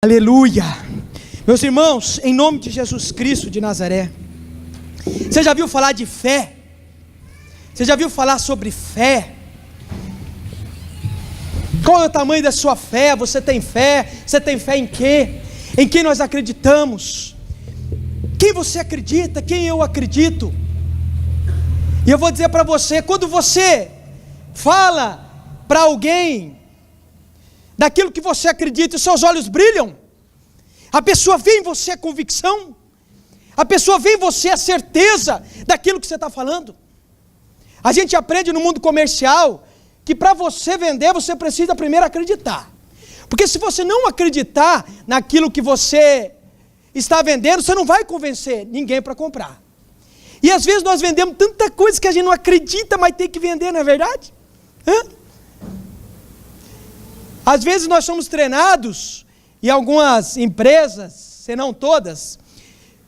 Aleluia! Meus irmãos, em nome de Jesus Cristo de Nazaré, você já viu falar de fé? Você já viu falar sobre fé? Qual é o tamanho da sua fé? Você tem fé? Você tem fé em quê? Em quem nós acreditamos? Quem você acredita? Quem eu acredito? E eu vou dizer para você, quando você fala para alguém daquilo que você acredita, os seus olhos brilham, a pessoa vê em você a convicção, a pessoa vê em você a certeza daquilo que você está falando. A gente aprende no mundo comercial que para você vender, você precisa primeiro acreditar, porque se você não acreditar naquilo que você está vendendo, você não vai convencer ninguém para comprar. E às vezes nós vendemos tanta coisa que a gente não acredita, mas tem que vender, não é verdade? Às vezes nós somos treinados, em algumas empresas, se não todas,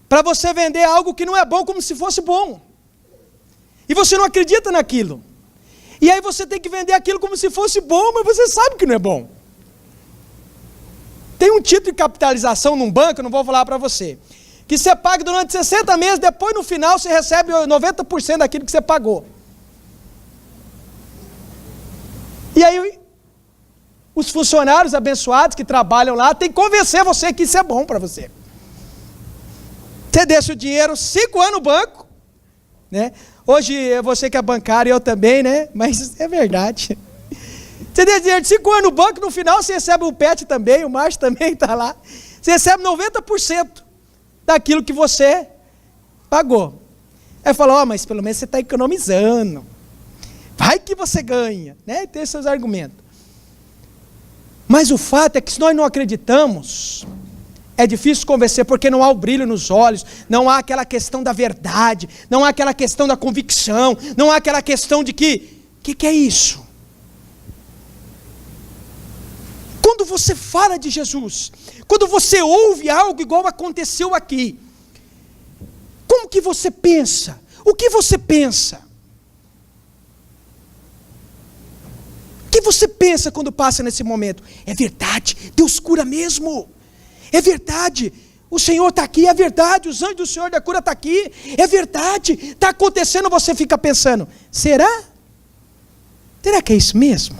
para você vender algo que não é bom como se fosse bom. E você não acredita naquilo. E aí você tem que vender aquilo como se fosse bom, mas você sabe que não é bom. Tem um título de capitalização num banco, eu não vou falar para você, que você paga durante 60 meses, depois no final você recebe 90% daquilo que você pagou. E aí os funcionários abençoados que trabalham lá têm que convencer você que isso é bom para você. Você deixa o dinheiro 5 anos no banco, né? Hoje você que é bancário, eu também, né? Mas é verdade. Você deixa o dinheiro 5 anos no banco, no final você recebe o PET também, o Márcio também está lá. Você recebe 90% daquilo que você pagou. Aí falou, mas pelo menos você está economizando. Vai que você ganha, né? Tem seus argumentos. Mas o fato é que se nós não acreditamos, é difícil convencer, porque não há o brilho nos olhos, não há aquela questão da verdade, não há aquela questão da convicção, não há aquela questão de que é isso? Quando você fala de Jesus, quando você ouve algo igual aconteceu aqui, como que você pensa? O que você pensa? O que você pensa quando passa nesse momento? É verdade, Deus cura mesmo. É verdade, o Senhor está aqui, é verdade, os anjos do Senhor da cura estão aqui. É verdade, está acontecendo, você fica pensando, será? Será que é isso mesmo?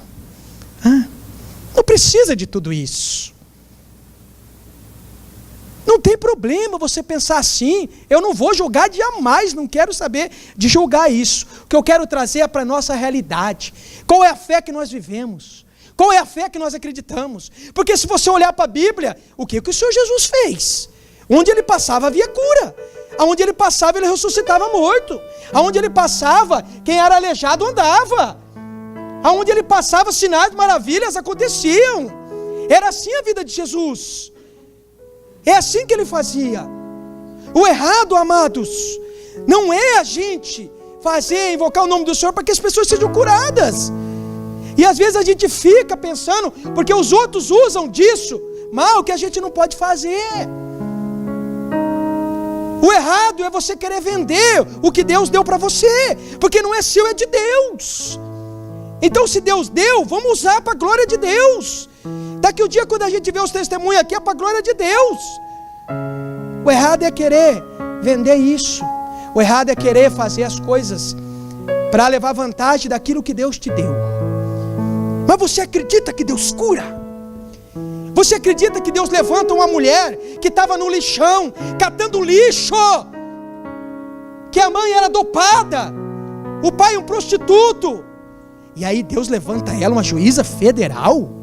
Não precisa de tudo isso. Não tem problema você pensar assim. Eu não vou julgar jamais, não quero saber de julgar isso. O que eu quero trazer é para a nossa realidade. Qual é a fé que nós vivemos? Qual é a fé que nós acreditamos? Porque se você olhar para a Bíblia, o que o Senhor Jesus fez? Onde ele passava havia cura. Aonde ele passava ele ressuscitava morto. Aonde ele passava quem era aleijado andava. Aonde ele passava sinais de maravilhas aconteciam. Era assim a vida de Jesus. É assim que ele fazia. O errado, amados, não é a gente invocar o nome do Senhor para que as pessoas sejam curadas. E às vezes a gente fica pensando, porque os outros usam disso mal, que a gente não pode fazer. O errado é você querer vender o que Deus deu para você, porque não é seu, é de Deus. Então se Deus deu, vamos usar para a glória de Deus. Daqui o dia quando a gente vê os testemunhos aqui, é para a glória de Deus. O errado é querer vender isso. O errado é querer fazer as coisas para levar vantagem daquilo que Deus te deu. Mas você acredita que Deus cura? Você acredita que Deus levanta uma mulher que estava no lixão, catando lixo, que a mãe era dopada, o pai um prostituto, e aí Deus levanta ela, uma juíza federal?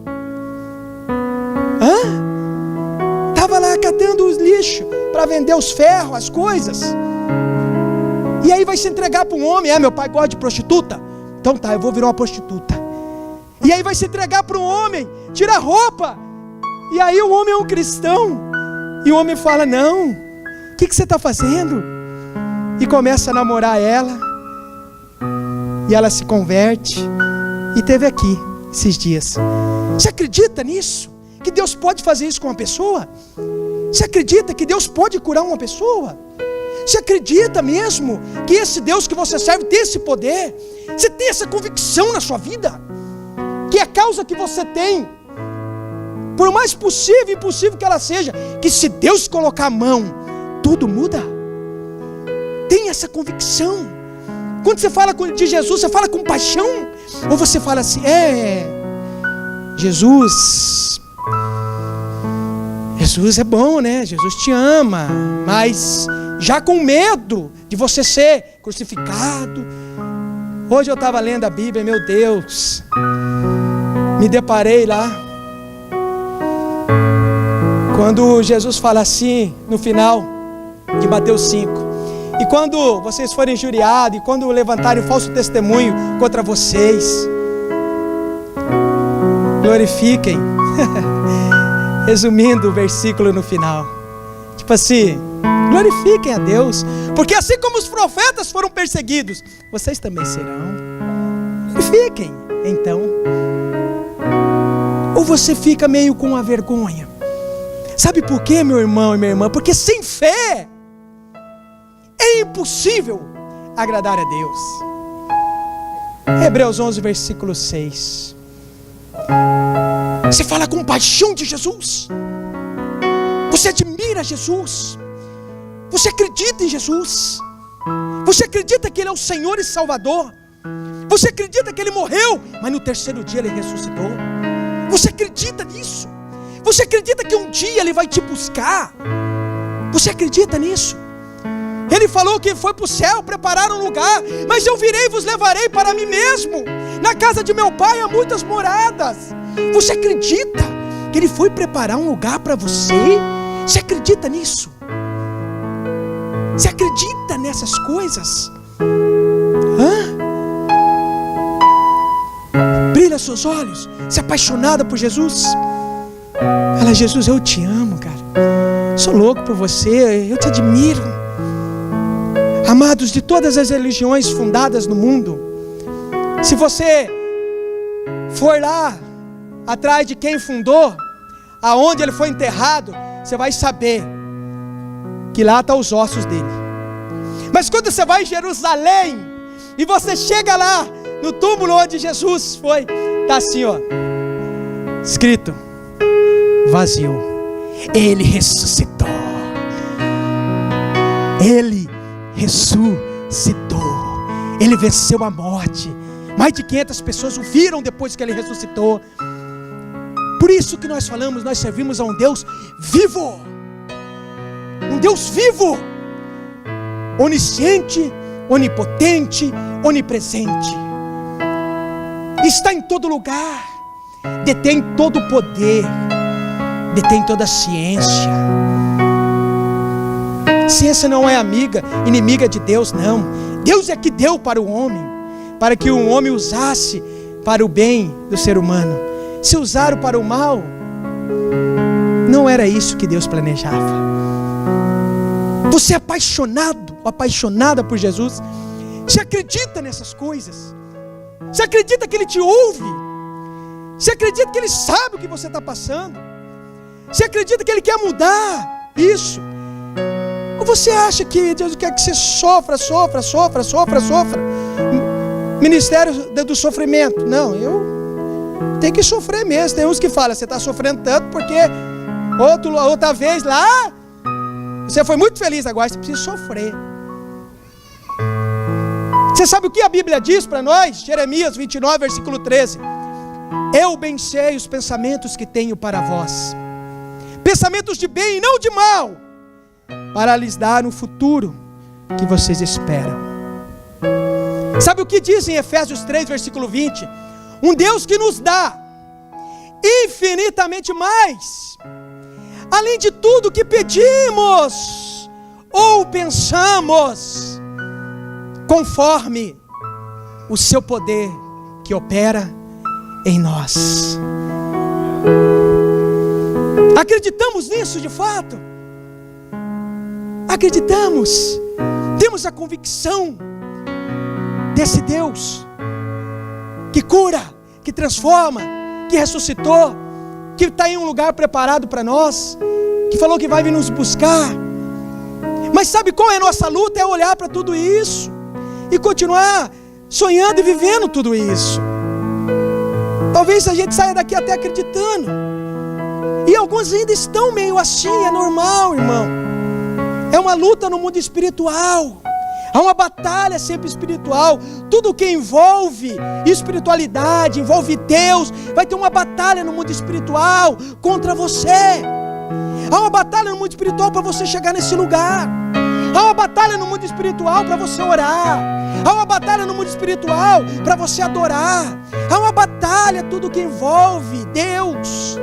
Estava lá catando os lixos para vender os ferros, as coisas. E aí vai se entregar para um homem. Meu pai gosta de prostituta? Então tá, eu vou virar uma prostituta. E aí vai se entregar para um homem, tira a roupa. E aí o homem é um cristão. E o homem fala, não, o que você está fazendo? E começa a namorar ela. E ela se converte. E teve aqui esses dias. Você acredita nisso? Que Deus pode fazer isso com uma pessoa? Você acredita que Deus pode curar uma pessoa? Você acredita mesmo que esse Deus que você serve tem esse poder? Você tem essa convicção na sua vida? Que a causa que você tem por mais possível e impossível que ela seja, que se Deus colocar a mão, tudo muda. Tem essa convicção. Quando você fala de Jesus, você fala com paixão? Ou você fala assim, Jesus é bom, né? Jesus te ama, mas já com medo de você ser crucificado. Hoje eu estava lendo a Bíblia, meu Deus, me deparei lá, quando Jesus fala assim, no final de Mateus 5, e quando vocês forem injuriados, e quando levantarem um falso testemunho contra vocês, glorifiquem. Resumindo o versículo no final, tipo assim, glorifiquem a Deus, porque assim como os profetas foram perseguidos, vocês também serão. Glorifiquem, então. Ou você fica meio com a vergonha? Sabe por quê, meu irmão e minha irmã? Porque sem fé é impossível agradar a Deus. Hebreus 11, versículo 6. Você fala com paixão de Jesus, você admira Jesus, você acredita em Jesus, você acredita que Ele é o Senhor e Salvador, você acredita que Ele morreu, mas no terceiro dia Ele ressuscitou. Você acredita nisso? Você acredita que um dia Ele vai te buscar? Você acredita nisso? Ele falou que foi para o céu preparar um lugar, mas eu virei e vos levarei para mim mesmo. Na casa de meu pai há muitas moradas. Você acredita que Ele foi preparar um lugar para você? Você acredita nisso? Você acredita nessas coisas? Brilha seus olhos, se apaixonada por Jesus. Fala, Jesus, eu te amo, cara. Sou louco por você, eu te admiro. Amados, de todas as religiões fundadas no mundo, se você for lá atrás de quem fundou, aonde ele foi enterrado, você vai saber que lá estão os ossos dele. Mas quando você vai em Jerusalém e você chega lá no túmulo onde Jesus foi, está assim, ó, escrito, vazio. Ele ressuscitou. Ele ressuscitou. Ele venceu a morte. Mais de 500 pessoas o viram depois que Ele ressuscitou. Por isso que nós falamos, nós servimos a um Deus vivo. Um Deus vivo, onisciente, onipotente, onipresente. Está em todo lugar, detém todo o poder, detém toda a ciência. Ciência não é inimiga de Deus, não. Deus é que deu para o homem, para que o homem usasse para o bem do ser humano. Se usaram para o mal, não era isso que Deus planejava. Você é apaixonado, apaixonada por Jesus. Você acredita nessas coisas? Você acredita que Ele te ouve? Você acredita que Ele sabe o que você está passando? Você acredita que Ele quer mudar isso? Ou você acha que Deus quer que você sofra? Ministério do sofrimento. Não, eu tenho que sofrer mesmo. Tem uns que falam, você está sofrendo tanto porque outra vez lá, você foi muito feliz, agora você precisa sofrer. Você sabe o que a Bíblia diz para nós? Jeremias 29, versículo 13. Eu bem sei os pensamentos que tenho para vós, pensamentos de bem e não de mal, para lhes dar um futuro que vocês esperam. Sabe o que diz em Efésios 3, versículo 20? Um Deus que nos dá infinitamente mais, além de tudo que pedimos ou pensamos, conforme o seu poder que opera em nós. Acreditamos nisso de fato? Acreditamos? Temos a convicção desse Deus que cura, que transforma, que ressuscitou, que está em um lugar preparado para nós, que falou que vai vir nos buscar. Mas sabe qual é a nossa luta? É olhar para tudo isso e continuar sonhando e vivendo tudo isso. Talvez a gente saia daqui até acreditando, E alguns ainda estão meio assim, é normal, irmão. É uma luta no mundo espiritual. Há uma batalha sempre espiritual. Tudo que envolve espiritualidade, envolve Deus, vai ter uma batalha no mundo espiritual contra você. Há uma batalha no mundo espiritual para você chegar nesse lugar. Há uma batalha no mundo espiritual para você orar. Há uma batalha no mundo espiritual para você adorar. Há uma batalha, tudo que envolve Deus.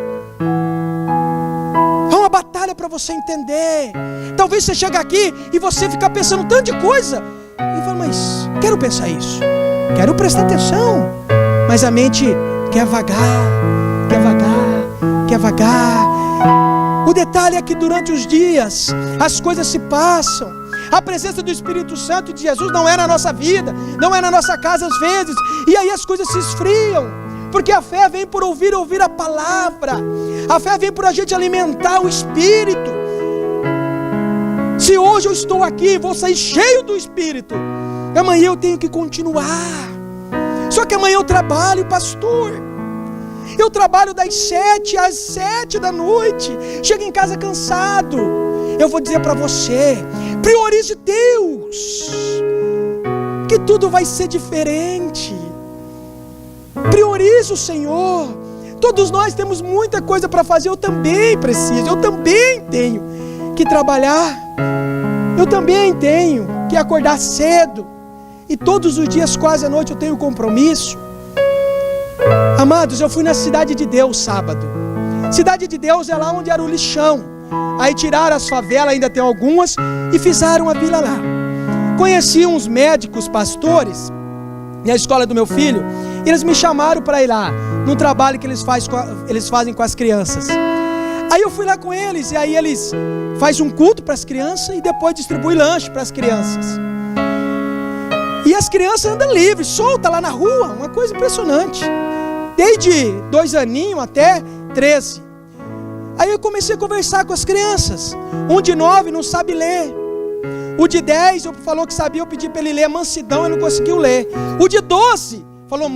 Há uma batalha para você entender. Talvez você chegue aqui e você fica pensando tanto de coisa e fala, mas quero pensar isso, quero prestar atenção, mas a mente quer vagar. O detalhe é que durante os dias as coisas se passam. A presença do Espírito Santo de Jesus não é na nossa vida, não é na nossa casa às vezes, e aí as coisas se esfriam, porque a fé vem por ouvir a palavra. A fé vem por a gente alimentar o Espírito. Se hoje eu estou aqui, vou sair cheio do Espírito, amanhã eu tenho que continuar. Só que amanhã eu trabalho, pastor. Eu trabalho das 7 às 7 da noite, chego em casa cansado. Eu vou dizer para você, priorize Deus, que tudo vai ser diferente. Priorize o Senhor. Todos nós temos muita coisa para fazer. Eu também preciso, eu também tenho que trabalhar, eu também tenho que acordar cedo, e todos os dias quase à noite eu tenho compromisso. Amados, eu fui na Cidade de Deus sábado. Cidade de Deus é lá onde era o lixão. Aí tiraram as favelas, ainda tem algumas, e fizeram a vila lá. Conheci uns médicos, pastores, na escola do meu filho, e eles me chamaram para ir lá, num trabalho que eles fazem com as crianças. Aí eu fui lá com eles, e aí eles fazem um culto para as crianças, e depois distribuem lanche para as crianças. E as crianças andam livres, soltas lá na rua, uma coisa impressionante. Desde 2 aninhos até 13. Aí eu comecei a conversar com as crianças. Um de 9 não sabe ler. O de 10 falou que sabia, eu pedi para ele ler Mansidão, ele não conseguiu ler. O de 12 falou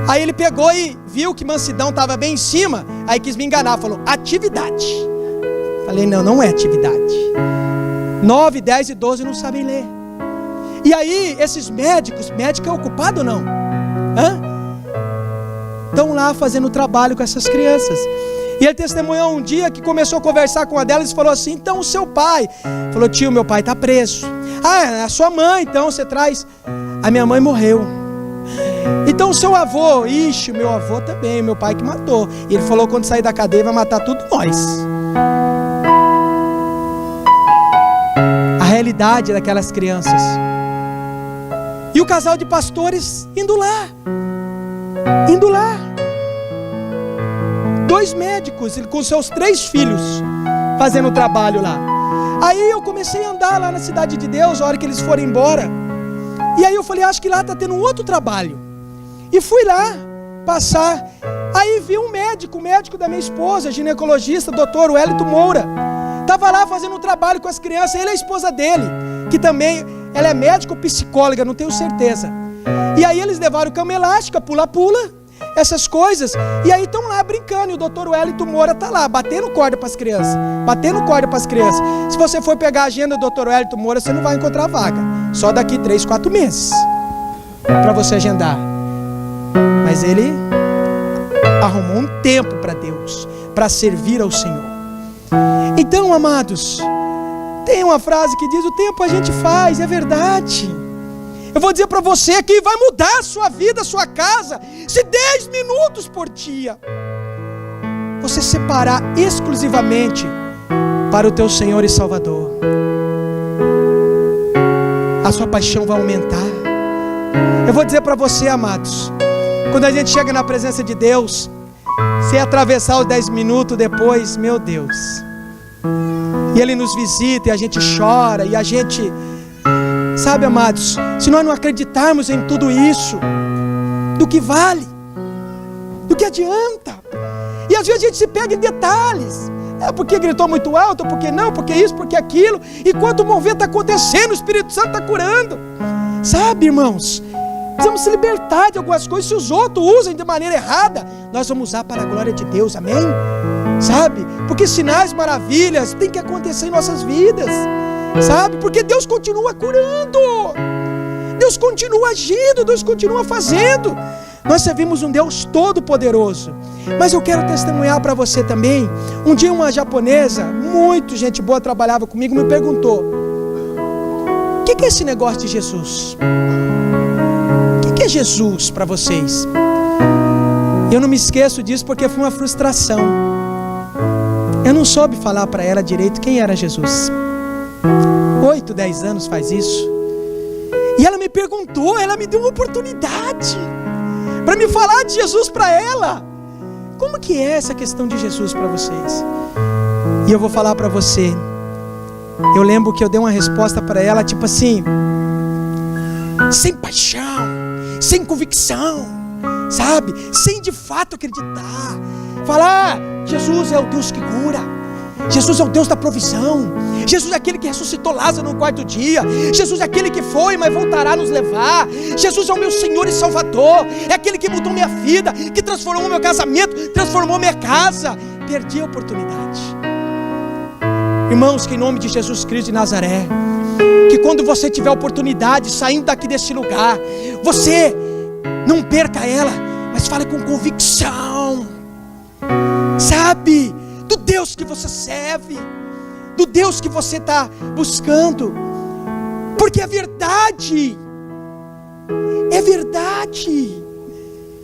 Aí ele pegou e viu que Mansidão estava bem em cima, aí quis me enganar, falou atividade. Falei, não é atividade. 9, 10 e 12 não sabem ler. E aí esses médicos, médico é ocupado ou não? Estão lá fazendo trabalho com essas crianças. E ele testemunhou um dia que começou a conversar com uma delas e falou assim, então o seu pai? Falou, tio, meu pai está preso. Ah, a sua mãe, então você traz. A minha mãe morreu. Então o seu avô? Ixi, meu avô também, meu pai que matou. E ele falou, quando sair da cadeia vai matar tudo nós. A realidade daquelas crianças. E o casal de pastores indo lá. 2 médicos com seus 3 filhos fazendo trabalho lá. Aí eu comecei a andar lá na Cidade de Deus, a hora que eles foram embora. E aí eu falei, acho que lá está tendo um outro trabalho. E fui lá passar. Aí vi um médico, o médico da minha esposa, ginecologista, doutor Wellington Moura. Estava lá fazendo um trabalho com as crianças. Ele é a esposa dele, que também, ela é médica ou psicóloga, não tenho certeza. E aí eles levaram cama elástica, pula-pula, essas coisas. E aí estão lá brincando, e o doutor Wellington Moura está lá, batendo corda para as crianças. Se você for pegar a agenda do doutor Wellington Moura, você não vai encontrar vaga. Só daqui 3, 4 meses para você agendar. Mas ele arrumou um tempo para Deus, para servir ao Senhor. Então, amados, tem uma frase que diz, o tempo a gente faz, é verdade. Eu vou dizer para você que vai mudar a sua vida, a sua casa, se 10 minutos por dia você separar exclusivamente para o teu Senhor e Salvador. A sua paixão vai aumentar. Eu vou dizer para você, amados, quando a gente chega na presença de Deus, se atravessar os 10 minutos depois, meu Deus, e Ele nos visita e a gente chora, e a gente... Sabe, amados, se nós não acreditarmos em tudo isso, do que vale? Do que adianta? E às vezes a gente se pega em detalhes. É porque gritou muito alto, porque não, porque isso, porque aquilo. E quando o mover está acontecendo, o Espírito Santo está curando. Sabe, irmãos, Precisamos se libertar de algumas coisas. Se os outros usam de maneira errada, nós vamos usar para a glória de Deus, amém? Sabe? Porque sinais, maravilhas tem que acontecer em nossas vidas, sabe? Porque Deus continua curando, Deus continua agindo, Deus continua fazendo. Nós servimos um Deus todo-poderoso. Mas eu quero testemunhar para você também. Um dia uma japonesa, muito gente boa, trabalhava comigo, me perguntou: o que é esse negócio de Jesus? O que é Jesus para vocês? Eu não me esqueço disso porque foi uma frustração. Eu não soube falar para ela direito quem era Jesus. 8, 10 anos faz isso. E ela me perguntou, ela me deu uma oportunidade para me falar de Jesus para ela. Como que é essa questão de Jesus para vocês? E eu vou falar para você. Eu lembro que eu dei uma resposta para ela, tipo assim, sem paixão, sem convicção, sabe? Sem de fato acreditar. Falar, Jesus é o Deus que cura, Jesus é o Deus da provisão, Jesus é aquele que ressuscitou Lázaro no 4º dia, Jesus é aquele que foi, mas voltará a nos levar, Jesus é o meu Senhor e Salvador, é aquele que mudou minha vida, que transformou meu casamento, transformou minha casa. Perdi a oportunidade. Irmãos, que em nome de Jesus Cristo de Nazaré, que quando você tiver a oportunidade, saindo daqui desse lugar, você não perca ela, mas fale com convicção, sabe? Do Deus que você serve, do Deus que você está buscando, porque é verdade,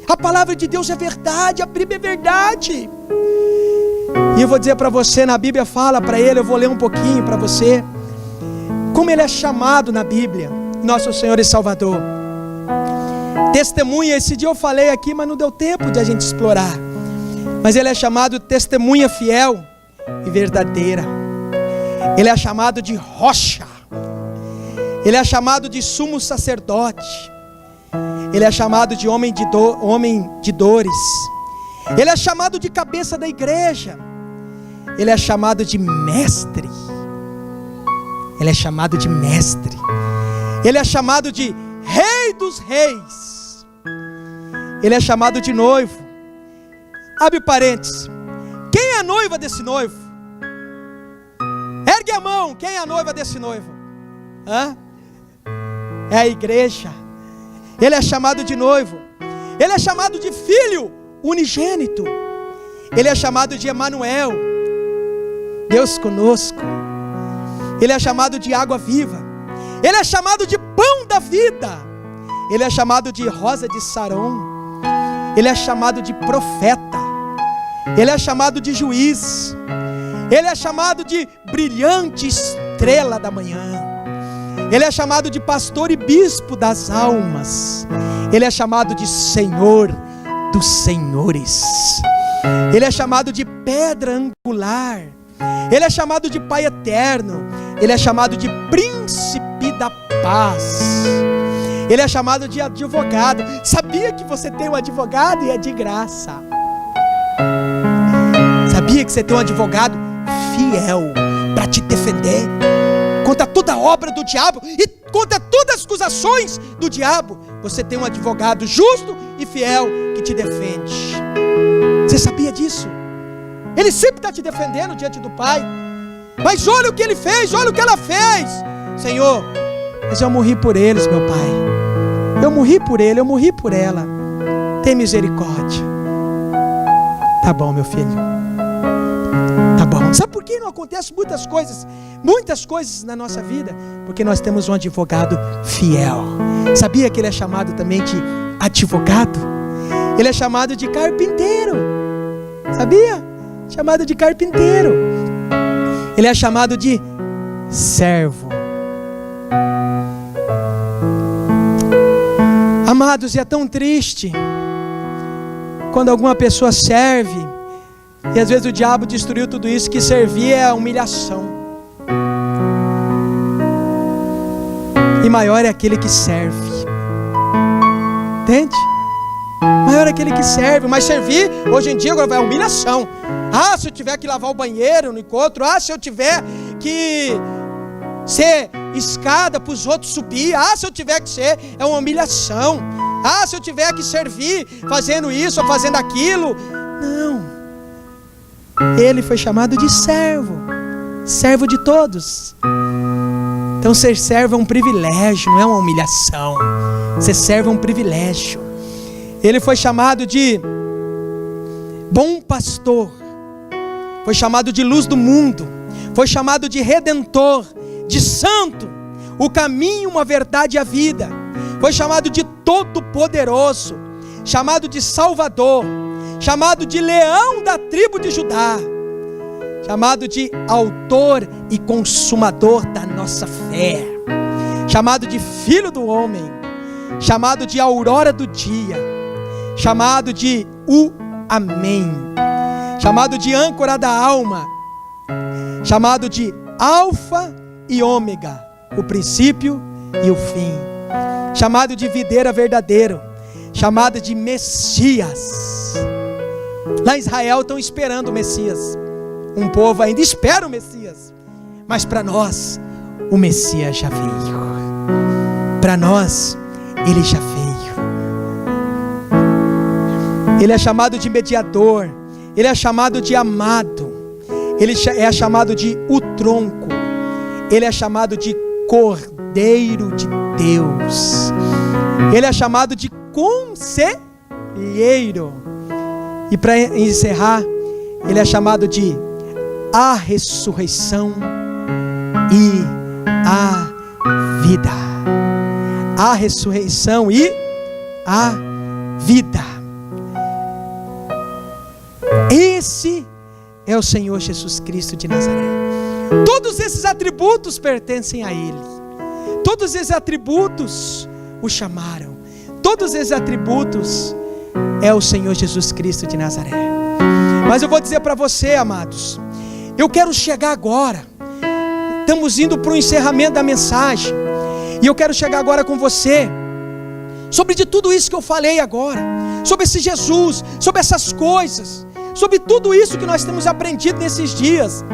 a palavra de Deus é verdade, a Bíblia é verdade. E eu vou dizer para você, na Bíblia fala para ele, eu vou ler um pouquinho para você, como ele é chamado na Bíblia, nosso Senhor e Salvador. Testemunha, esse dia eu falei aqui, mas não deu tempo de a gente explorar. Mas ele é chamado testemunha fiel e verdadeira. Ele é chamado de rocha. Ele é chamado de sumo sacerdote. Ele é chamado de homem de dores. Ele é chamado de cabeça da igreja. Ele é chamado de mestre. Ele é chamado de mestre. Ele é chamado de rei dos reis. Ele é chamado de noivo. Abre parênteses. Quem é a noiva desse noivo? Ergue a mão. Quem é a noiva desse noivo? É a igreja. Ele é chamado de noivo. Ele é chamado de filho unigênito. Ele é chamado de Emanuel, Deus conosco. Ele é chamado de água viva. Ele é chamado de pão da vida. Ele é chamado de rosa de Saron. Ele é chamado de profeta. Ele é chamado de juiz. Ele é chamado de brilhante estrela da manhã. Ele é chamado de pastor e bispo das almas. Ele é chamado de Senhor dos senhores. Ele é chamado de pedra angular. Ele é chamado de Pai eterno. Ele é chamado de príncipe da paz. Ele é chamado de advogado. Sabia que você tem um advogado e é de graça? Sabia que você tem um advogado fiel para te defender contra toda a obra do diabo e contra todas as acusações do diabo? Você tem um advogado justo e fiel que te defende. Você sabia disso? Ele sempre está te defendendo diante do Pai. Mas olha o que ele fez, olha o que ela fez. Senhor, mas eu morri por eles, meu Pai. Eu morri por ele, eu morri por ela. Tem misericórdia. Tá bom, meu filho. Tá bom. Sabe por que não acontece muitas coisas na nossa vida? Porque nós temos um advogado fiel. Sabia que ele é chamado também de advogado? Ele é chamado de carpinteiro. Sabia? Chamado de carpinteiro. Ele é chamado de servo. Amados, e é tão triste quando alguma pessoa serve e às vezes o diabo destruiu tudo isso, que servir é a humilhação. E maior é aquele que serve. Entende? Maior é aquele que serve. Mas servir, hoje em dia, agora vai a humilhação. Ah, se eu tiver que lavar o banheiro no encontro. Ah, se eu tiver que ser escada para os outros subir. Ah, se eu tiver que ser, é uma humilhação. Ah, se eu tiver que servir fazendo isso ou fazendo aquilo. Não. Ele foi chamado de servo. Servo de todos. Então ser servo é um privilégio, não é uma humilhação. Ser servo é um privilégio. Ele foi chamado de bom pastor. Foi chamado de luz do mundo. Foi chamado de redentor, de santo, o caminho, a verdade e a vida. Foi chamado de todo-poderoso, chamado de salvador, chamado de leão da tribo de Judá, chamado de autor e consumador da nossa fé, chamado de filho do homem, chamado de aurora do dia, chamado de o Amém, chamado de âncora da alma, chamado de Alfa e Ômega, o princípio e o fim, chamado de videira verdadeiro, chamado de Messias. Lá em Israel estão esperando o Messias. Um povo ainda espera o Messias, mas para nós o Messias já veio. Para nós ele já veio. Ele é chamado de mediador, ele é chamado de amado, ele é chamado de o tronco, ele é chamado de Cordeiro de Deus, ele é chamado de conselheiro, e para encerrar, ele é chamado de a ressurreição e a vida. A ressurreição e a vida. Esse é o Senhor Jesus Cristo de Nazaré. Todos esses atributos pertencem a Ele. Todos esses atributos o chamaram. Todos esses atributos é o Senhor Jesus Cristo de Nazaré. Mas eu vou dizer para você, amados, eu quero chegar agora. Estamos indo para o encerramento da mensagem. E eu quero chegar agora com você sobre de tudo isso que eu falei agora, sobre esse Jesus, sobre essas coisas, sobre tudo isso que nós temos aprendido nesses dias.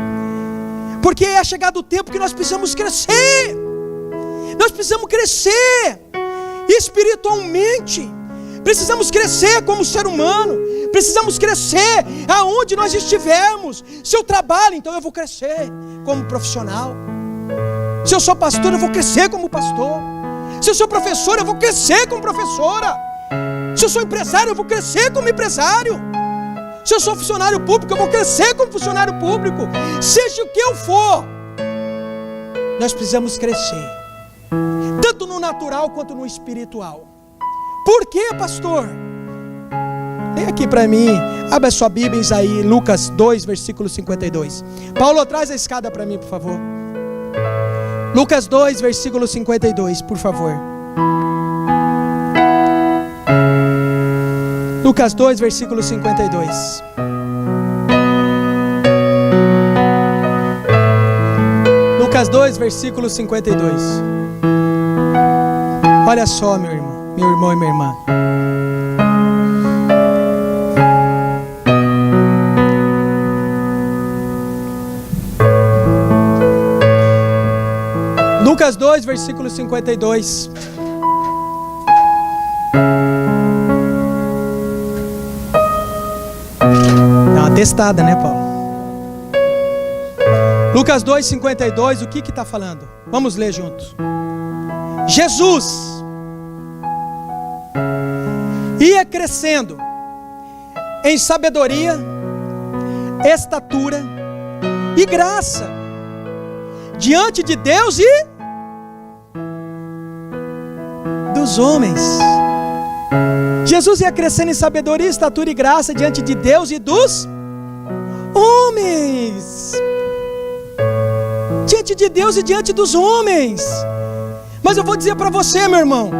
Porque é chegado o tempo que nós precisamos crescer. Nós precisamos crescer espiritualmente. Precisamos crescer como ser humano. Precisamos crescer aonde nós estivermos. Se eu trabalho, então eu vou crescer como profissional. Se eu sou pastor, eu vou crescer como pastor. Se eu sou professor, eu vou crescer como professora. Se eu sou empresário, eu vou crescer como empresário. Se eu sou funcionário público, eu vou crescer como funcionário público. Seja o que eu for, nós precisamos crescer, tanto no natural quanto no espiritual. Por quê, pastor? Vem aqui para mim, abre a sua Bíblia em Isaías, Lucas 2, versículo 52. Paulo, traz a escada para mim, por favor. Lucas 2, versículo 52, por favor. Lucas 2, versículo 52. Lucas 2, versículo 52. Olha só, meu irmão e minha irmã. Lucas 2, versículo 52. Dá uma testada, né, Paulo? Lucas 2, 52, o que está falando? Vamos ler juntos. Jesus ia crescendo em sabedoria, estatura e graça diante de Deus e dos homens. Jesus ia crescendo em sabedoria, estatura e graça diante de Deus e dos homens. Diante de Deus e diante dos homens. Mas eu vou dizer para você, meu irmão,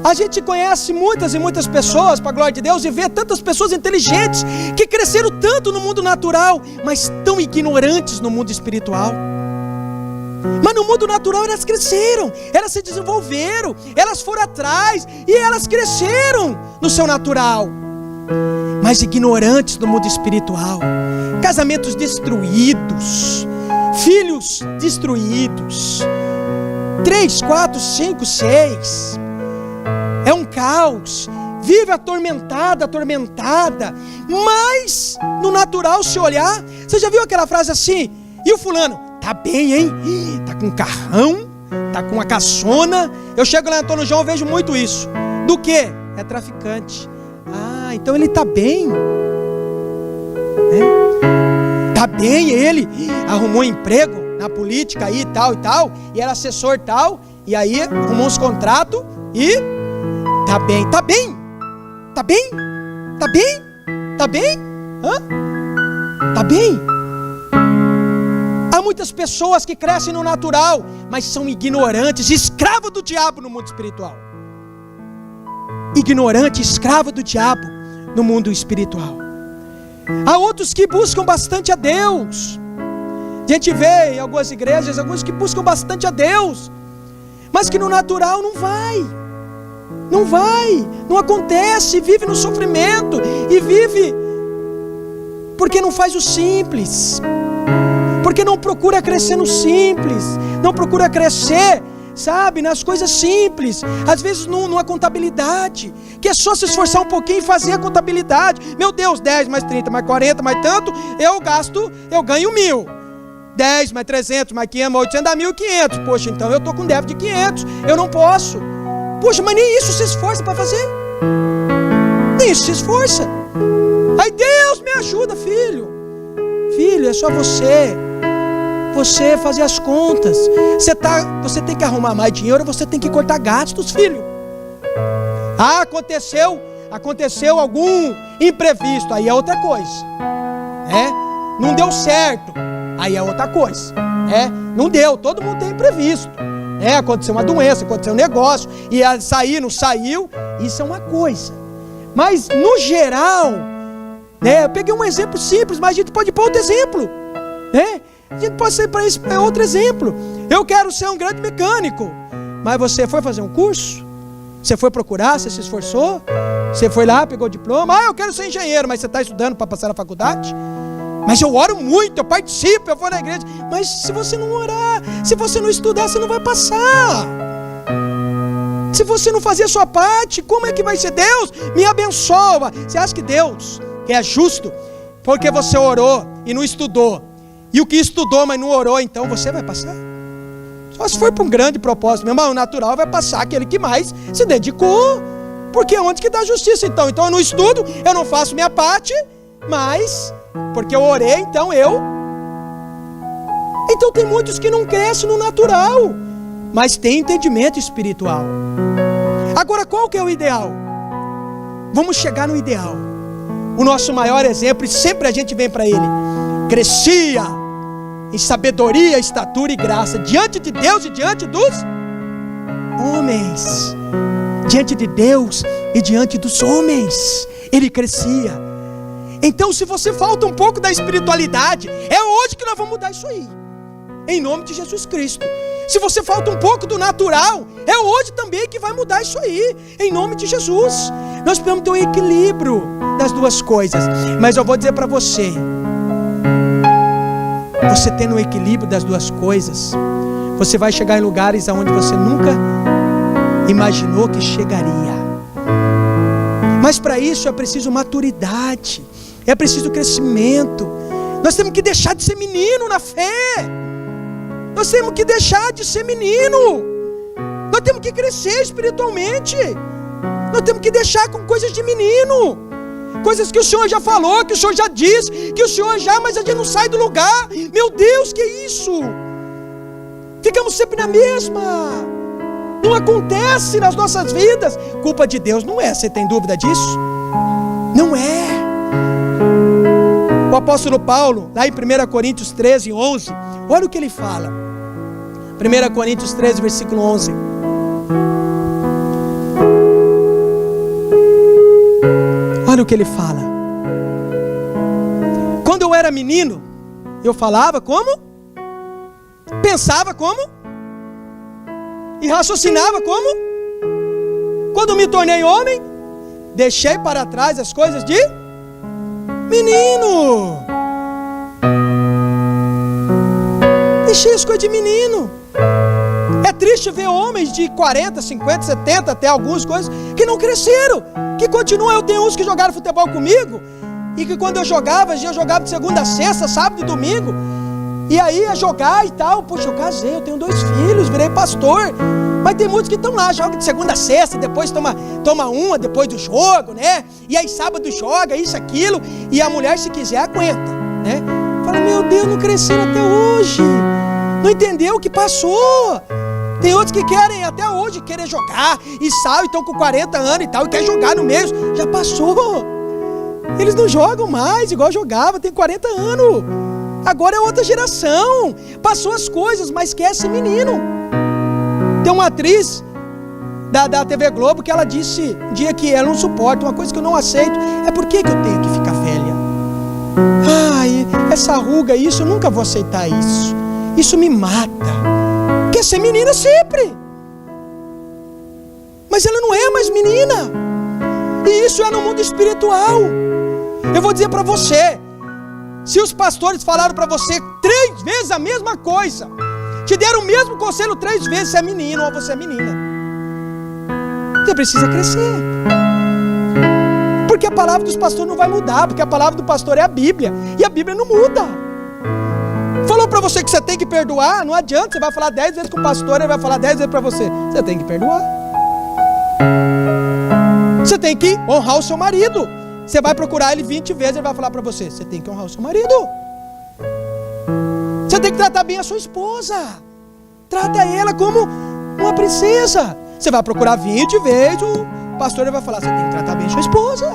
a gente conhece muitas e muitas pessoas, para a glória de Deus, e vê tantas pessoas inteligentes que cresceram tanto no mundo natural, mas tão ignorantes no mundo espiritual. Mas no mundo natural elas cresceram, elas se desenvolveram, elas foram atrás e elas cresceram no seu natural. Mas ignorantes no mundo espiritual, casamentos destruídos, filhos destruídos, 3, 4, 5, 6. é um caos, vive atormentada, mas no natural, se olhar, você já viu aquela frase assim, e o fulano, tá bem, hein? Tá com um carrão, tá com uma caçona. Eu chego lá em Antônio João, eu vejo muito isso. Do que? É traficante. Ah, então ele tá bem. Tá bem, ele arrumou um emprego na política aí, tal e tal, e era assessor tal, e aí arrumou uns contratos e tá bem. Hã? Tá bem? Há muitas pessoas que crescem no natural, mas são ignorantes, escravos do diabo no mundo espiritual. Ignorante, escravo do diabo no mundo espiritual. Há outros que buscam bastante a Deus. A gente vê em algumas igrejas, alguns que buscam bastante a Deus, mas que no natural não vai, não acontece, vive no sofrimento, e vive porque não faz o simples, porque não procura crescer no simples, não procura crescer, sabe, nas coisas simples, às vezes numa contabilidade, que é só se esforçar um pouquinho e fazer a contabilidade. Meu Deus, 10 mais 30 mais 40 mais tanto, eu ganho 1.000, 10 mais 300 mais 500 mais 800 dá 1.500, poxa, então eu estou com déficit de 500, eu não posso, poxa, mas nem isso se esforça para fazer, nem isso se esforça. Aí Deus me ajuda, filho, é só você fazer as contas. Você tem que arrumar mais dinheiro, você tem que cortar gastos, filho. Ah, aconteceu algum imprevisto, aí é outra coisa, não deu certo, aí é outra coisa, não deu, todo mundo tem imprevisto, aconteceu uma doença, aconteceu um negócio, e não saiu, isso é uma coisa, mas no geral, eu peguei um exemplo simples, mas a gente pode pôr outro exemplo, a gente pode ser para isso, outro exemplo. Eu quero ser um grande mecânico, mas você foi fazer um curso? Você foi procurar, você se esforçou? Você foi lá, pegou o diploma? Ah, eu quero ser engenheiro, mas você está estudando para passar na faculdade? Mas eu oro muito, eu participo, eu vou na igreja. Mas se você não orar, se você não estudar, você não vai passar. Se você não fazer a sua parte, como é que vai ser? Deus me abençoa. Você acha que Deus é justo porque você orou e não estudou? E o que estudou, mas não orou, então você vai passar? Só se for para um grande propósito, meu irmão, o natural vai passar aquele que mais se dedicou. Porque é onde que dá justiça, então eu não estudo, eu não faço minha parte, mas porque eu orei, então tem muitos que não crescem no natural, mas tem entendimento espiritual. Agora, qual que é o ideal? Vamos chegar no ideal. O nosso maior exemplo, e sempre a gente vem para ele, crescia em sabedoria, estatura e graça diante de Deus e diante dos homens. Diante de Deus e diante dos homens, ele crescia. Então, se você falta um pouco da espiritualidade, é hoje que nós vamos mudar isso aí, em nome de Jesus Cristo. Se você falta um pouco do natural, é hoje também que vai mudar isso aí, em nome de Jesus. Nós precisamos ter um equilíbrio das duas coisas. Mas eu vou dizer para você, você tendo um equilíbrio das duas coisas, você vai chegar em lugares aonde você nunca imaginou que chegaria. Mas para isso é preciso maturidade, é preciso crescimento. Nós temos que deixar de ser menino na fé. Nós temos que deixar de ser menino. Nós temos que crescer espiritualmente. Nós temos que deixar com coisas de menino, coisas que o Senhor já falou, que o Senhor já disse, que o Senhor já, mas a gente não sai do lugar. Meu Deus, que isso? Ficamos sempre na mesma. Não acontece nas nossas vidas. Culpa de Deus não é, você tem dúvida disso? Não é. O apóstolo Paulo, lá em 1 Coríntios 13, 11, olha o que ele fala. 1 Coríntios 13, versículo 11. Olha o que ele fala. Quando eu era menino, eu falava como? Pensava como? E raciocinava como? Quando me tornei homem, deixei para trás as coisas de menino. Deixei as coisas de menino. É triste ver homens de 40, 50, 70, até algumas coisas, que não cresceram, que continuam. Eu tenho uns que jogaram futebol comigo, e que quando eu jogava de segunda a sexta, sábado e domingo, e aí ia jogar e tal. Poxa, eu casei, eu tenho 2 filhos, virei pastor, mas tem muitos que estão lá, jogam de segunda a sexta, depois toma uma depois do jogo, né? E aí sábado joga, isso, aquilo, e a mulher, se quiser, aguenta, né? Fala, meu Deus, não cresceram até hoje, não entendeu o que passou. Tem outros que querem até hoje querer jogar, e sabem, estão com 40 anos e tal, e quer jogar no mês, já passou. Eles não jogam mais igual jogava, tem 40 anos. Agora é outra geração, passou as coisas, mas quer ser menino. Tem uma atriz da TV Globo que ela disse um dia que ela não suporta, uma coisa que eu não aceito, é por que eu tenho que ficar velha? Ai, essa ruga, isso, eu nunca vou aceitar isso. Isso me mata. Quer ser menina sempre. Mas ela não é mais menina. E isso é no mundo espiritual. Eu vou dizer para você, se os pastores falaram para você 3 vezes a mesma coisa, te deram o mesmo conselho 3 vezes, você é menino ou você é menina, você precisa crescer. Porque a palavra dos pastores não vai mudar, porque a palavra do pastor é a Bíblia, e a Bíblia não muda. Falou para você que você tem que perdoar, não adianta, você vai falar 10 vezes com o pastor, ele vai falar 10 vezes para você, você tem que perdoar. Você tem que honrar o seu marido. Você vai procurar ele 20 vezes, ele vai falar para você, você tem que honrar o seu marido. Você tem que tratar bem a sua esposa. Trata ela como uma princesa. Você vai procurar 20 vezes, o pastor vai falar, você tem que tratar bem a sua esposa.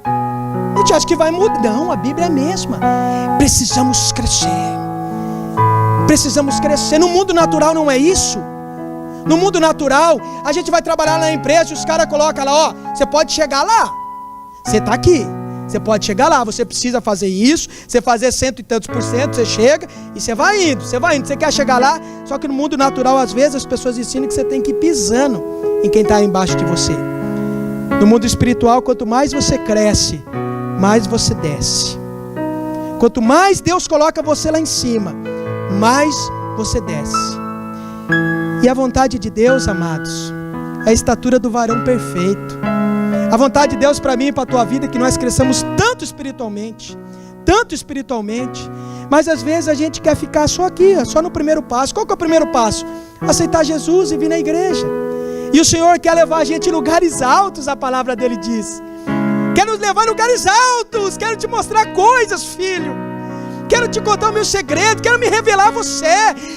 A gente acha que vai mudar. Não, a Bíblia é a mesma. Precisamos crescer. Precisamos crescer. No mundo natural não é isso. No mundo natural, a gente vai trabalhar na empresa e os caras colocam lá, ó, você pode chegar lá. Você está aqui, você pode chegar lá, você precisa fazer isso, você fazer 100 e tantos %, você chega e você vai indo, você quer chegar lá, só que no mundo natural, às vezes, as pessoas ensinam que você tem que ir pisando em quem está embaixo de você. No mundo espiritual, quanto mais você cresce, mais você desce. Quanto mais Deus coloca você lá em cima, mais você desce. E a vontade de Deus, amados, é a estatura do varão perfeito. A vontade de Deus para mim e para a tua vida é que nós cresçamos tanto espiritualmente, mas às vezes a gente quer ficar só aqui, só no primeiro passo. Qual que é o primeiro passo? Aceitar Jesus e vir na igreja. E o Senhor quer levar a gente em lugares altos, a palavra dele diz. Quer nos levar em lugares altos, quero te mostrar coisas, filho. Quero te contar o meu segredo, quero me revelar a você.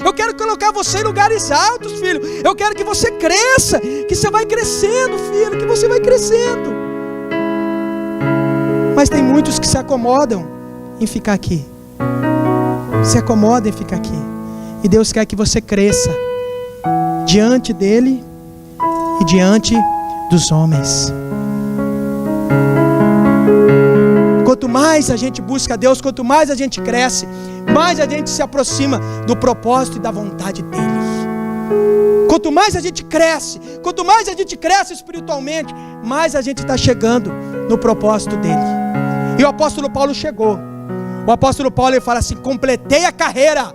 Eu quero colocar você em lugares altos, filho. Eu quero que você cresça, que você vai crescendo, filho, que você vai crescendo. Mas tem muitos que se acomodam em ficar aqui. Se acomodam em ficar aqui. E Deus quer que você cresça diante dele e diante dos homens. Quanto mais a gente busca Deus, quanto mais a gente cresce, mais a gente se aproxima do propósito e da vontade dele. Quanto mais a gente cresce espiritualmente, mais a gente está chegando no propósito dele. E o apóstolo Paulo chegou. O apóstolo Paulo, ele fala assim, completei a carreira,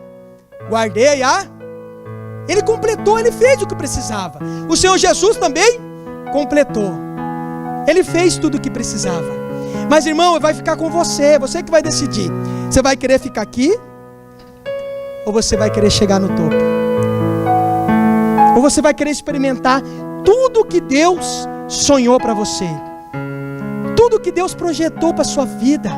guardei a... Ele completou, ele fez o que precisava. O Senhor Jesus também completou. Ele fez tudo o que precisava. Mas irmão, vai ficar com você que vai decidir. Você vai querer ficar aqui? Ou você vai querer chegar no topo? Ou você vai querer experimentar tudo que Deus sonhou para você? Tudo que Deus projetou para a sua vida?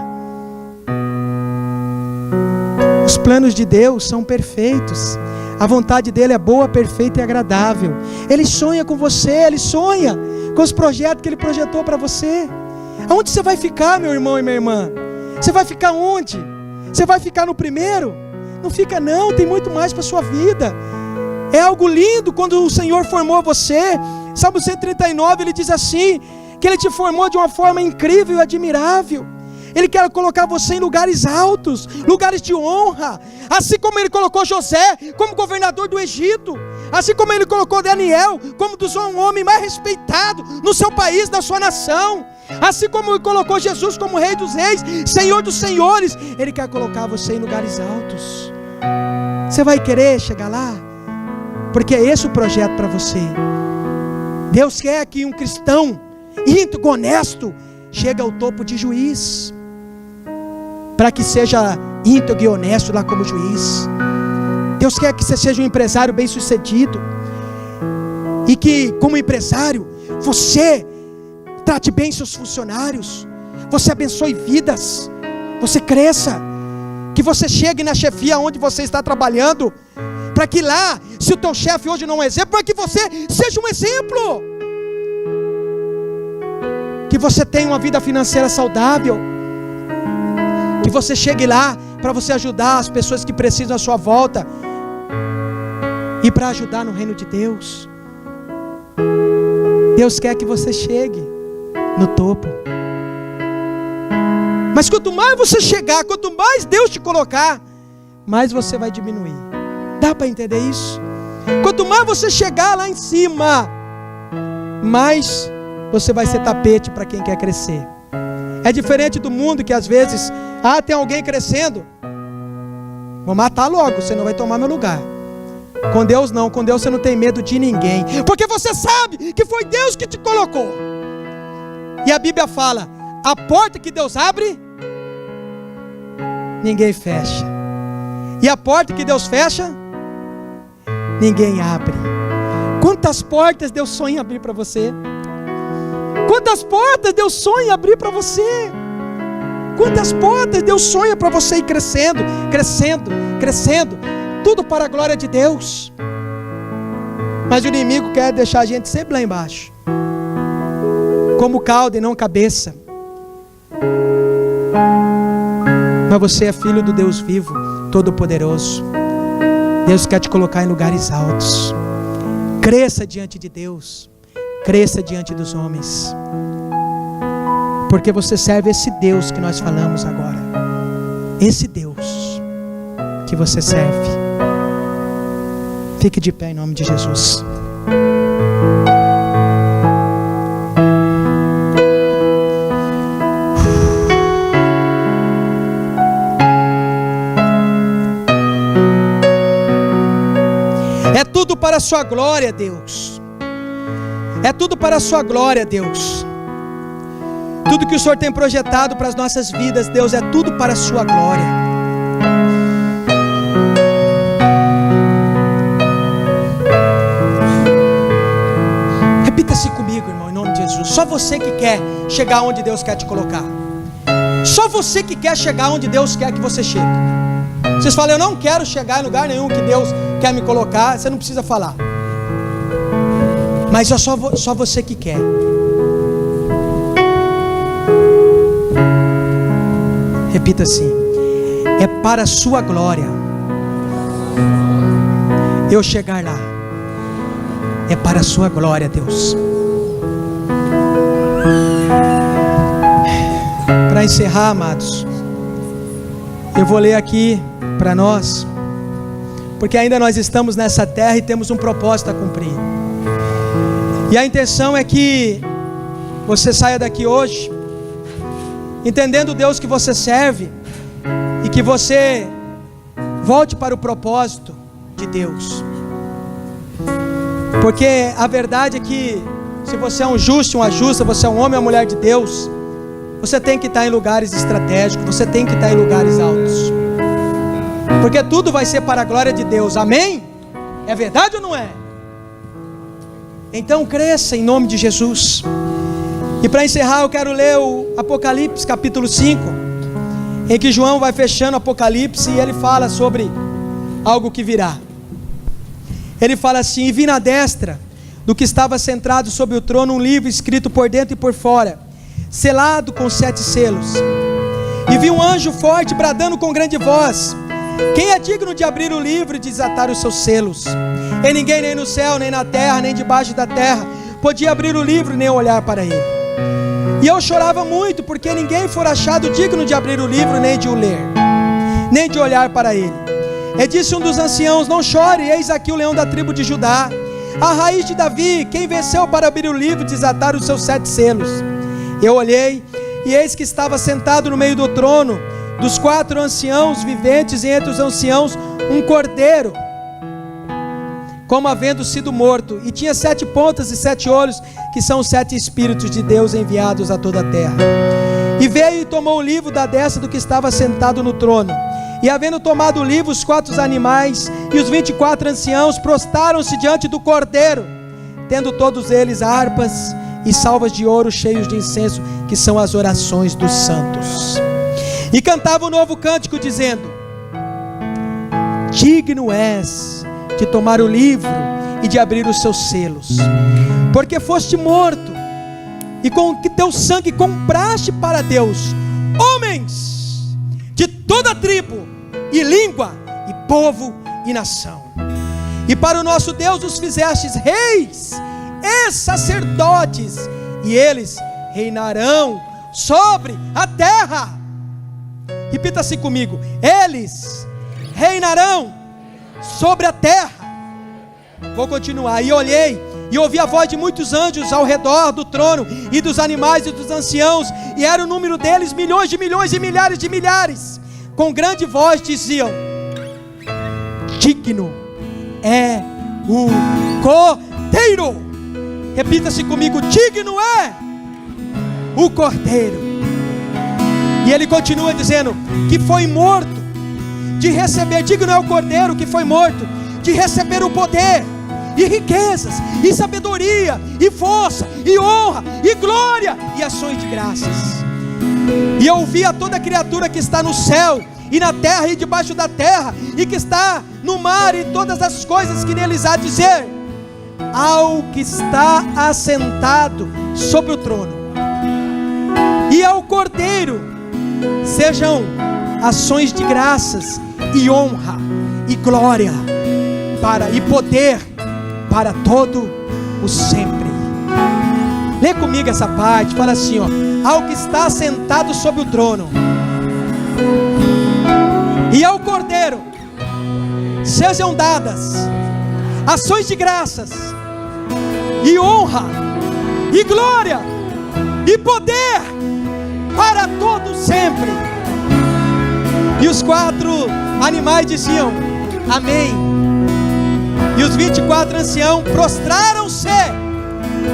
Os planos de Deus são perfeitos. A vontade dele é boa, perfeita e agradável. Ele sonha com você, ele sonha com os projetos que ele projetou para você. Aonde você vai ficar, meu irmão e minha irmã? Você vai ficar onde? Você vai ficar no primeiro? Não fica não, tem muito mais para a sua vida. É algo lindo quando o Senhor formou você. Salmo 139, ele diz assim, que ele te formou de uma forma incrível e admirável. Ele quer colocar você em lugares altos, lugares de honra. Assim como ele colocou José como governador do Egito. Assim como ele colocou Daniel como um homem mais respeitado no seu país, na sua nação. Assim como ele colocou Jesus como rei dos reis, senhor dos senhores. Ele quer colocar você em lugares altos. Você vai querer chegar lá? porque é esse o projeto para você. Deus quer que um cristão íntegro, honesto, chegue ao topo de juiz, para que seja íntegro e honesto lá como juiz. Deus quer que você seja um empresário bem sucedido, e que como empresário você trate bem seus funcionários, você abençoe vidas, você cresça, que você chegue na chefia onde você está trabalhando, para que lá, se o teu chefe hoje não é um exemplo, para que você seja um exemplo, que você tenha uma vida financeira saudável, que você chegue lá para você ajudar as pessoas que precisam à sua volta, e para ajudar no reino de Deus. Deus quer que você chegue no topo. Mas quanto mais você chegar, quanto mais Deus te colocar, mais você vai diminuir. Dá para entender isso? Quanto mais você chegar lá em cima, mais você vai ser tapete para quem quer crescer. É diferente do mundo que às vezes, tem alguém crescendo, vou matar logo, você não vai tomar meu lugar. Com Deus não, com Deus você não tem medo de ninguém, porque você sabe que foi Deus que te colocou. E a Bíblia fala, a porta que Deus abre, ninguém fecha. E a porta que Deus fecha, ninguém abre. Quantas portas Deus sonha em abrir para você? Quantas portas Deus sonha em abrir para você? Quantas portas Deus sonha para você ir crescendo, crescendo, crescendo, tudo para a glória de Deus. Mas o inimigo quer deixar a gente sempre lá embaixo, como cauda e não cabeça. Mas você é filho do Deus vivo, Todo-Poderoso. Deus quer te colocar em lugares altos. Cresça diante de Deus, cresça diante dos homens, porque você serve esse Deus que nós falamos agora. Esse Deus que você serve. Fique de pé em nome de Jesus. É tudo para a sua glória, Deus. É tudo para a sua glória, Deus. Tudo que o Senhor tem projetado para as nossas vidas, Deus, é tudo para a sua glória. Repita-se comigo, irmão, em nome de Jesus. Só você que quer chegar onde Deus quer te colocar. Só você que quer chegar onde Deus quer que você chegue. Vocês falam, eu não quero chegar em lugar nenhum que Deus quer me colocar. Você não precisa falar. Mas é só você que quer. Repita assim: é para a sua glória eu chegar lá. É para a sua glória, Deus. Para encerrar, amados, eu vou ler aqui para nós, porque ainda nós estamos nessa terra e temos um propósito a cumprir. E a intenção é que você saia daqui hoje entendendo o Deus que você serve, e que você volte para o propósito de Deus. Porque a verdade é que se você é um justo, uma justa, você é um homem ou uma mulher de Deus, você tem que estar em lugares estratégicos, você tem que estar em lugares altos, porque tudo vai ser para a glória de Deus. Amém? É verdade ou não é? Então cresça em nome de Jesus. E para encerrar eu quero ler o Apocalipse capítulo 5, em que João vai fechando o Apocalipse e ele fala sobre algo que virá. Ele fala assim: e vi na destra do que estava sentado sobre o trono um livro escrito por dentro e por fora, selado com 7 selos. E vi um anjo forte bradando com grande voz: quem é digno de abrir o livro e desatar os seus selos? E ninguém, nem no céu, nem na terra, nem debaixo da terra, podia abrir o livro nem olhar para ele. E eu chorava muito, porque ninguém for achado digno de abrir o livro, nem de o ler, nem de olhar para ele. E disse um dos anciãos: não chore, eis aqui o leão da tribo de Judá, a raiz de Davi, quem venceu para abrir o livro e desatar os seus 7 selos. Eu olhei, e eis que estava sentado no meio do trono, dos 4 anciãos viventes, e entre os anciãos um cordeiro, como havendo sido morto, e tinha 7 pontas e 7 olhos, que são os 7 Espíritos de Deus enviados a toda a terra. E veio e tomou o livro da destra do que estava sentado no trono. E havendo tomado o livro, os 4 animais e os 24 anciãos prostraram-se diante do Cordeiro, tendo todos eles harpas e salvas de ouro cheios de incenso, que são as orações dos santos. E cantava um novo cântico, dizendo: digno és de tomar o livro e de abrir os seus selos, porque foste morto, e com que teu sangue compraste para Deus homens de toda tribo e língua e povo e nação. E para o nosso Deus os fizestes reis e sacerdotes, e eles reinarão sobre a terra. Repita assim comigo: eles reinarão sobre a terra. Vou continuar. E olhei e ouvi a voz de muitos anjos ao redor do trono, e dos animais e dos anciãos, e era o número deles milhões de milhões e milhares de milhares. Com grande voz diziam: digno é o Cordeiro. Repita-se comigo: digno é o Cordeiro. E ele continua dizendo que foi morto de receber, digno é o Cordeiro que foi morto de receber o poder e riquezas e sabedoria e força e honra e glória e ações de graças. E eu ouvi a toda criatura que está no céu e na terra e debaixo da terra, e que está no mar, e todas as coisas que neles há, dizer ao que está assentado sobre o trono e ao Cordeiro sejam ações de graças e honra e glória e poder para todo o sempre. Lê comigo essa parte, fala assim, ó: ao que está sentado sobre o trono e ao Cordeiro sejam dadas ações de graças e honra e glória e poder para todo sempre. E os 4 animais diziam: amém. E os 24 anciãos prostraram-se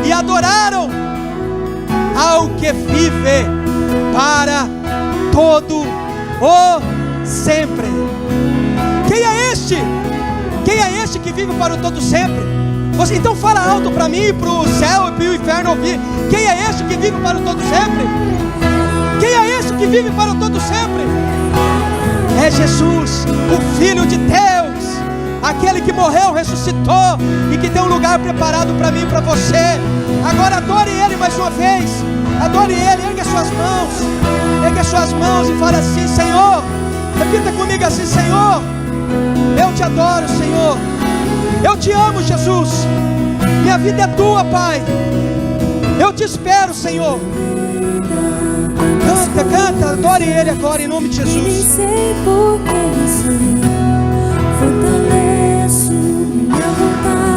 e adoraram ao que vive para todo o sempre. Quem é este? Quem é este que vive para o todo sempre? Você então fala alto para mim, para o céu e para o inferno ouvir. Quem é este que vive para o todo sempre? Quem é este que vive para o todo sempre? É Jesus, o Filho de Deus, aquele que morreu, ressuscitou e que tem um lugar preparado para mim e para você. Agora adore Ele mais uma vez. Adore Ele, ergue as suas mãos. Ergue as suas mãos e fala assim: Senhor, repita comigo assim: Senhor, eu te adoro, Senhor. Eu te amo, Jesus. Minha vida é tua, Pai. Eu te espero, Senhor. Canta, canta, adore Ele agora em nome de Jesus. Nem sei por que, Senhor, fortaleço minha vontade.